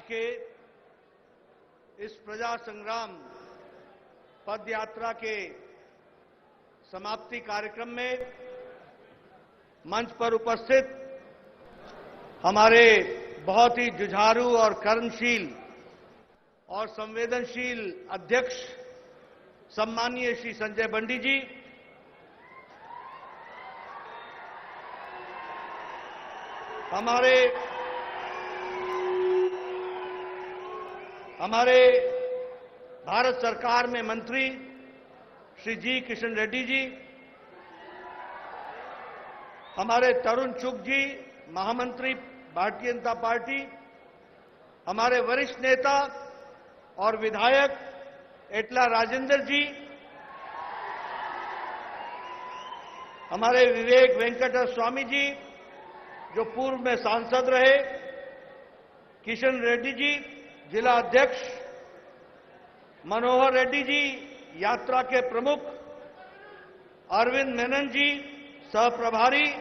के इस प्रजा संग्राम पद यात्रा के समाप्ति कार्यक्रम में मंच पर उपस्थित हमारे बहुत ही जुझारू और कर्मशील और संवेदनशील अध्यक्ष सम्माननीय श्री संजय बंडी जी, हमारे भारत सरकार में मंत्री श्री जी किशन रेड्डी जी, हमारे तरुण चुग जी, महामंत्री भारतीय जनता पार्टी, हमारे वरिष्ठ नेता और विधायक एटला राजेंद्र जी, हमारे विवेक वेंकट स्वामी जी जो पूर्व में सांसद रहे, किशन रेड्डी जी जिला अध्यक्ष, मनोहर रेड्डी जी यात्रा के प्रमुख, अरविंद मेनन जी सह प्रभारी,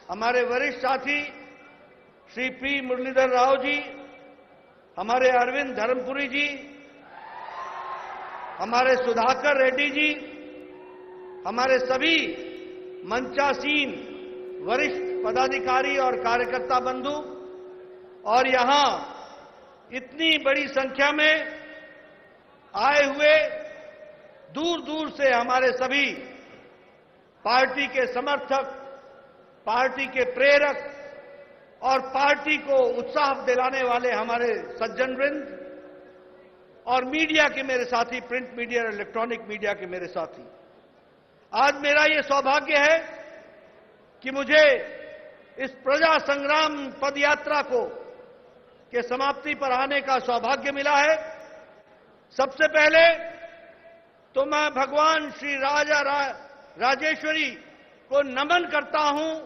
हमारे वरिष्ठ साथी श्री पी मुरलीधर राव जी, हमारे अरविंद धर्मपुरी जी, हमारे सुधाकर रेड्डी जी, हमारे सभी मंचासीन वरिष्ठ पदाधिकारी और कार्यकर्ता बंधु और यहां इतनी बड़ी संख्या में आए हुए दूर दूर से हमारे सभी पार्टी के समर्थक, पार्टी के प्रेरक और पार्टी को उत्साह दिलाने वाले हमारे सज्जन वृंद और मीडिया के मेरे साथी, प्रिंट मीडिया और इलेक्ट्रॉनिक मीडिया के मेरे साथी, आज मेरा ये सौभाग्य है कि मुझे इस प्रजा संग्राम पदयात्रा के समाप्ति पर आने का सौभाग्य मिला है। सबसे पहले तो मैं भगवान श्री राजेश्वरी को नमन करता हूं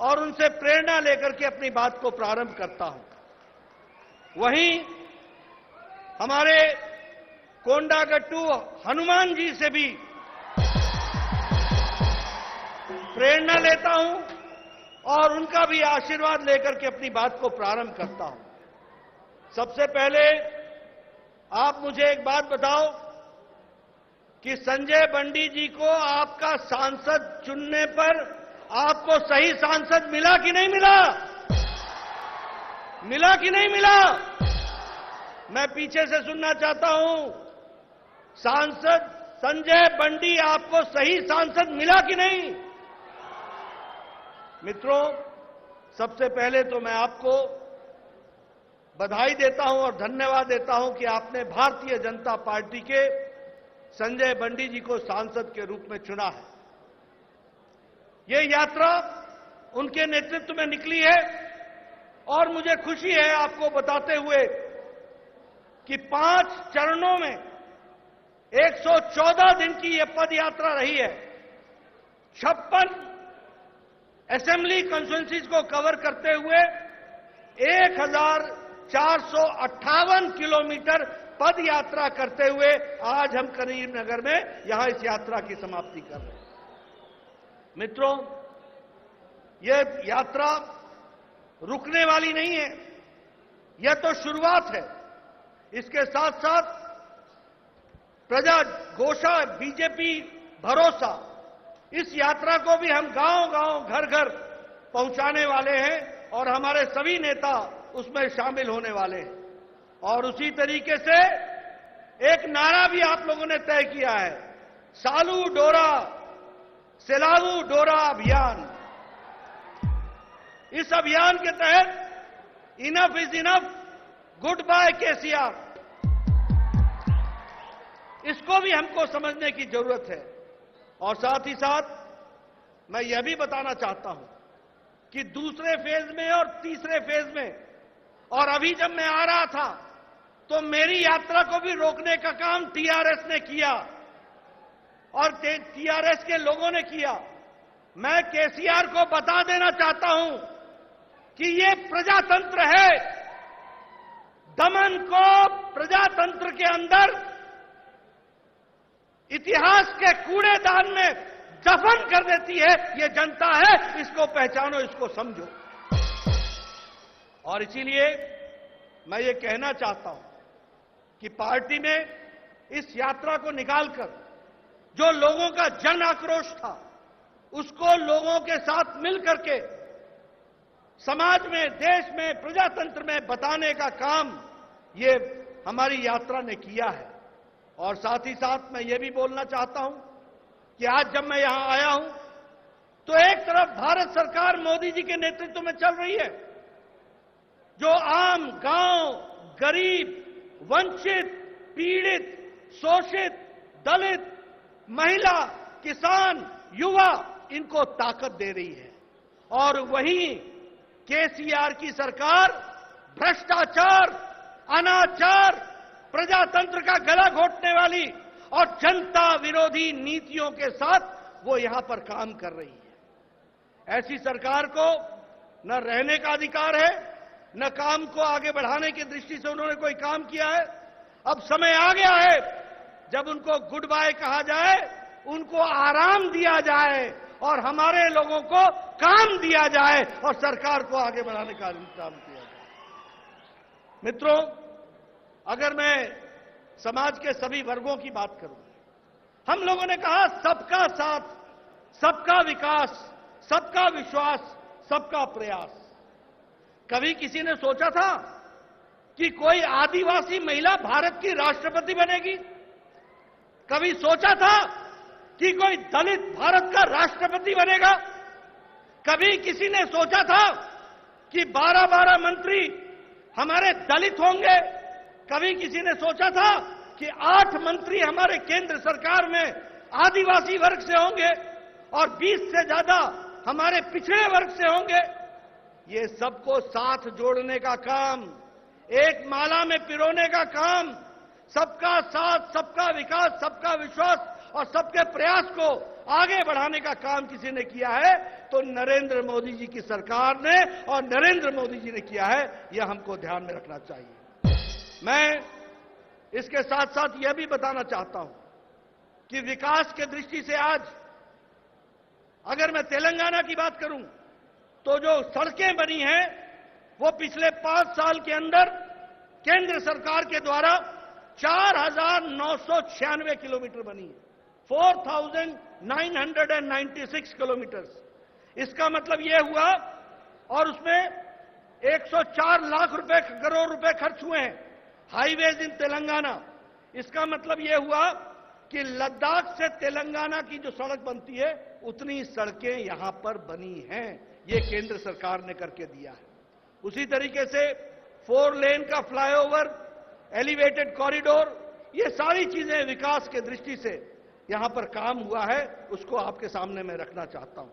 और उनसे प्रेरणा लेकर के अपनी बात को प्रारंभ करता हूं। वहीं हमारे कोंडागट्टू हनुमान जी से भी प्रेरणा लेता हूं और उनका भी आशीर्वाद लेकर के अपनी बात को प्रारंभ करता हूं। सबसे पहले आप मुझे एक बात बताओ कि संजय बंडी जी को आपका सांसद चुनने पर आपको सही सांसद मिला कि नहीं मिला? मिला कि नहीं मिला? मैं पीछे से सुनना चाहता हूं। सांसद संजय बंडी आपको सही सांसद मिला कि नहीं? मित्रों, सबसे पहले तो मैं आपको बधाई देता हूं और धन्यवाद देता हूं कि आपने भारतीय जनता पार्टी के संजय बंडी जी को सांसद के रूप में चुना है। यह यात्रा उनके नेतृत्व में निकली है और मुझे खुशी है आपको बताते हुए कि 5 चरणों में 114 दिन की यह पद यात्रा रही है। 56 असेंबली कॉन्स्टिट्यूएंसीज को कवर करते हुए 1458 किलोमीटर पद यात्रा करते हुए आज हम करीमनगर में यहां इस यात्रा की समाप्ति कर रहे हैं। मित्रों, यह यात्रा रुकने वाली नहीं है, यह तो शुरुआत है। इसके साथ साथ प्रजा घोषा, बीजेपी भरोसा, इस यात्रा को भी हम गांव-गांव, घर-घर पहुंचाने वाले हैं और हमारे सभी नेता उसमें शामिल होने वाले हैं। और उसी तरीके से एक नारा भी आप लोगों ने तय किया है, सालू डोरा सिलाऊ डोरा अभियान। इस अभियान के तहत enough is enough, goodbye KCR, इसको भी हमको समझने की जरूरत है। और साथ ही साथ मैं यह भी बताना चाहता हूं कि दूसरे फेज में और तीसरे फेज में, और अभी जब मैं आ रहा था तो मेरी यात्रा को भी रोकने का काम टीआरएस ने किया और टीआरएस के लोगों ने किया। मैं केसीआर को बता देना चाहता हूं कि ये प्रजातंत्र है। दमन को प्रजातंत्र के अंदर इतिहास के कूड़ेदान में दफन कर देती है ये जनता है। इसको पहचानो, इसको समझो। और इसीलिए मैं ये कहना चाहता हूं कि पार्टी ने इस यात्रा को निकालकर जो लोगों का जन आक्रोश था उसको लोगों के साथ मिलकर के समाज में, देश में, प्रजातंत्र में बताने का काम ये हमारी यात्रा ने किया है। और साथ ही साथ मैं ये भी बोलना चाहता हूं कि आज जब मैं यहां आया हूं तो एक तरफ भारत सरकार मोदी जी के नेतृत्व में चल रही है, जो आम गांव, गरीब, वंचित, पीड़ित, शोषित, दलित, महिला, किसान, युवा, इनको ताकत दे रही है। और वहीं केसीआर की सरकार भ्रष्टाचार, अनाचार, प्रजातंत्र का गला घोटने वाली और जनता विरोधी नीतियों के साथ वो यहां पर काम कर रही है। ऐसी सरकार को न रहने का अधिकार है, न काम को आगे बढ़ाने की दृष्टि से उन्होंने कोई काम किया है। अब समय आ गया है जब उनको गुड बाय कहा जाए, उनको आराम दिया जाए और हमारे लोगों को काम दिया जाए और सरकार को आगे बढ़ाने का इंतजाम किया जाए। मित्रों, अगर मैं समाज के सभी वर्गों की बात करूं, हम लोगों ने कहा सबका साथ, सबका विकास, सबका विश्वास, सबका प्रयास। कभी किसी ने सोचा था कि कोई आदिवासी महिला भारत की राष्ट्रपति बनेगी? कभी सोचा था कि कोई दलित भारत का राष्ट्रपति बनेगा? कभी किसी ने सोचा था कि 12-12 मंत्री हमारे दलित होंगे? कभी किसी ने सोचा था कि 8 मंत्री हमारे केंद्र सरकार में आदिवासी वर्ग से होंगे और 20 से ज्यादा हमारे पिछड़े वर्ग से होंगे? ये सबको साथ जोड़ने का काम, एक माला में पिरोने का काम, सबका साथ, सबका विकास, सबका विश्वास और सबके प्रयास को आगे बढ़ाने का काम किसी ने किया है तो नरेंद्र मोदी जी की सरकार ने और नरेंद्र मोदी जी ने किया है। यह हमको ध्यान में रखना चाहिए। मैं इसके साथ साथ यह भी बताना चाहता हूं कि विकास के दृष्टि से आज अगर मैं तेलंगाना की बात करूं तो जो सड़कें बनी हैं वो पिछले 5 साल के अंदर केंद्र सरकार के द्वारा 4,996 किलोमीटर बनी है, 4,996 किलोमीटर। इसका मतलब यह हुआ, और उसमें 104 लाख करोड़ रुपए खर्च हुए हैं हाईवेज इन तेलंगाना। इसका मतलब यह हुआ कि लद्दाख से तेलंगाना की जो सड़क बनती है उतनी सड़कें यहां पर बनी हैं। ये केंद्र सरकार ने करके दिया है। उसी तरीके से 4 लेन का फ्लाईओवर, एलिवेटेड कॉरिडोर, ये सारी चीजें विकास के दृष्टि से यहां पर काम हुआ है, उसको आपके सामने मैं रखना चाहता हूं।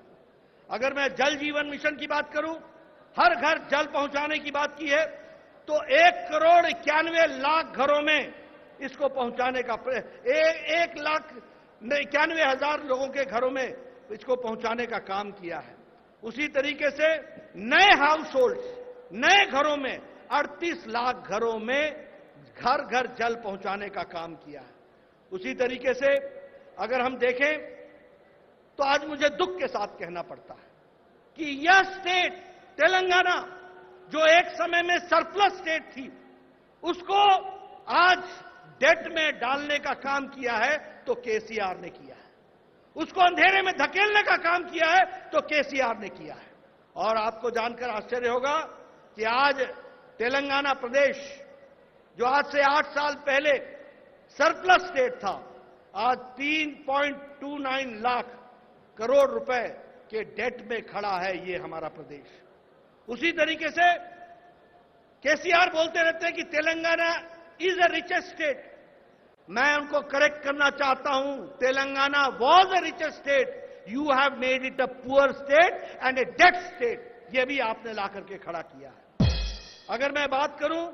अगर मैं जल जीवन मिशन की बात करूं, हर घर जल पहुंचाने की बात की है तो 1,91,00,000 घरों में इसको पहुंचाने का 1,91,000 लोगों के घरों में इसको पहुंचाने का काम किया है। उसी तरीके से नए हाउस होल्ड्स, नए घरों में 38 लाख घरों में घर घर जल पहुंचाने का काम किया है। उसी तरीके से अगर हम देखें तो आज मुझे दुख के साथ कहना पड़ता है कि यह स्टेट तेलंगाना जो एक समय में सरप्लस स्टेट थी, उसको आज डेट में डालने का काम किया है तो केसीआर ने किया है। उसको अंधेरे में धकेलने का काम किया है तो केसीआर ने किया है। और आपको जानकर आश्चर्य होगा कि आज तेलंगाना प्रदेश जो आज से 8 साल पहले सरप्लस स्टेट था, आज 3.29 लाख करोड़ रुपए के डेट में खड़ा है ये हमारा प्रदेश। उसी तरीके से केसीआर बोलते रहते हैं कि Telangana is a richest state. मैं उनको करेक्ट करना चाहता हूं, Telangana was a richest state, you have made it a poor state and a debt state. यह भी आपने ला करके खड़ा किया है। अगर मैं बात करूं,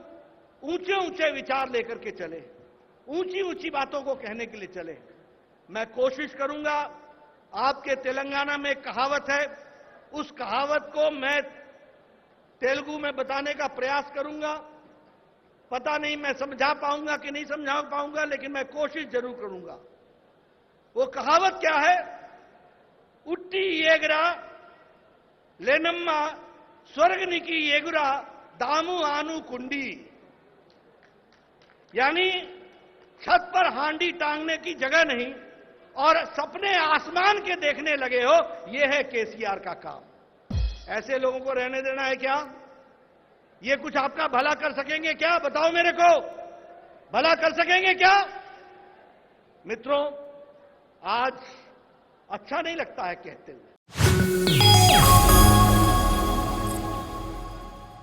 ऊंचे ऊंचे विचार लेकर के चले, ऊंची ऊंची बातों को कहने के लिए चले। मैं कोशिश करूंगा, आपके तेलंगाना में एक कहावत है, उस कहावत को मैं तेलुगु में बताने का प्रयास करूंगा। पता नहीं मैं समझा पाऊंगा कि नहीं समझा पाऊंगा, लेकिन मैं कोशिश जरूर करूंगा। वो कहावत क्या है? उट्टी येगरा लेनम्मा स्वर्गनिकी येगुरा दामु आनु कुंडी। यानी छत पर हांडी टांगने की जगह नहीं और सपने आसमान के देखने लगे हो, यह है केसीआर का काम। ऐसे लोगों को रहने देना है क्या? ये कुछ आपका भला कर सकेंगे क्या? बताओ मेरे को, भला कर सकेंगे क्या? मित्रों, आज अच्छा नहीं लगता है कहते हुए।